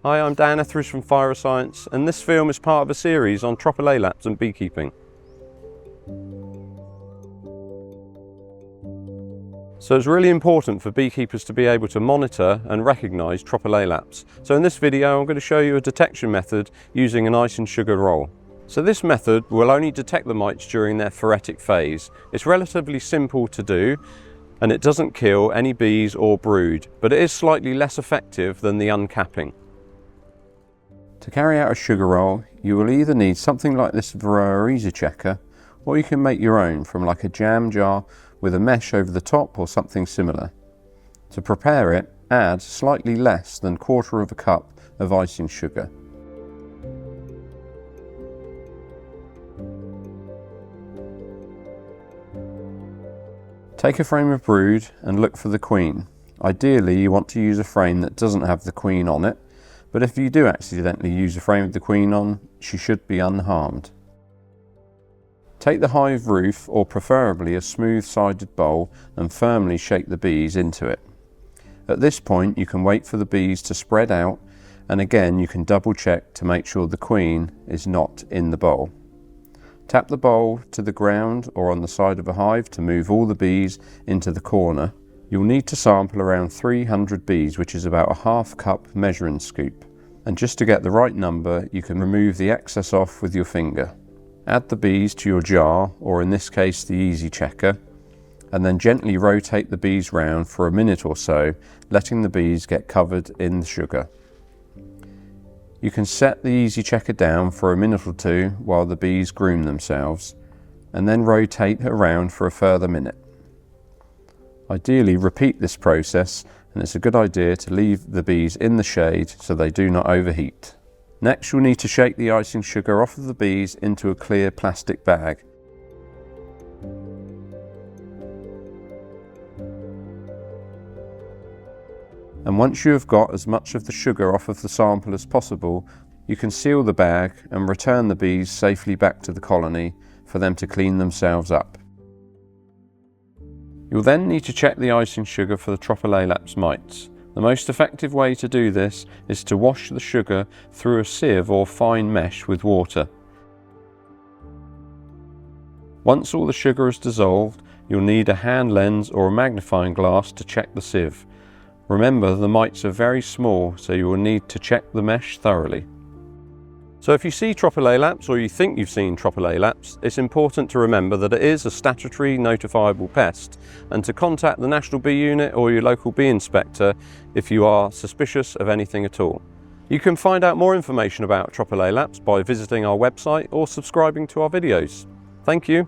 Hi, I'm Dan Etheridge from PHIRA-Science, and this film is part of a series on Tropilaelaps and beekeeping. So it's really important for beekeepers to be able to monitor and recognise Tropilaelaps. So in this video I'm going to show you a detection method using an icing sugar roll. So this method will only detect the mites during their phoretic phase. It's relatively simple to do and it doesn't kill any bees or brood, but it is slightly less effective than the uncapping. To carry out a sugar roll, you will either need something like this Varroa checker, or you can make your own from like a jam jar with a mesh over the top or something similar. To prepare it, add slightly less than 1/4 cup of icing sugar. Take a frame of brood and look for the queen. Ideally you want to use a frame that doesn't have the queen on it, but if you do accidentally use a frame with the queen on, she should be unharmed. Take the hive roof, or preferably a smooth-sided bowl, and firmly shake the bees into it. At this point you can wait for the bees to spread out, and again you can double check to make sure the queen is not in the bowl. Tap the bowl to the ground or on the side of a hive to move all the bees into the corner. You'll need to sample around 300 bees, which is about a 1/2 cup measuring scoop. And just to get the right number, you can remove the excess off with your finger. Add the bees to your jar, or in this case the easy checker, and then gently rotate the bees round for a minute or so, letting the bees get covered in the sugar. You can set the easy checker down for a minute or two while the bees groom themselves, and then rotate it around for a further minute. Ideally repeat this process, and it's a good idea to leave the bees in the shade so they do not overheat. Next you'll need to shake the icing sugar off of the bees into a clear plastic bag. And once you have got as much of the sugar off of the sample as possible, you can seal the bag and return the bees safely back to the colony for them to clean themselves up. You'll then need to check the icing sugar for the Tropilaelaps mites. The most effective way to do this is to wash the sugar through a sieve or fine mesh with water. Once all the sugar is dissolved, you'll need a hand lens or a magnifying glass to check the sieve. Remember, the mites are very small, so you will need to check the mesh thoroughly. So if you see Tropilaelaps, or you think you've seen Tropilaelaps, it's important to remember that it is a statutory notifiable pest, and to contact the National Bee Unit or your local bee inspector if you are suspicious of anything at all. You can find out more information about Tropilaelaps by visiting our website or subscribing to our videos. Thank you.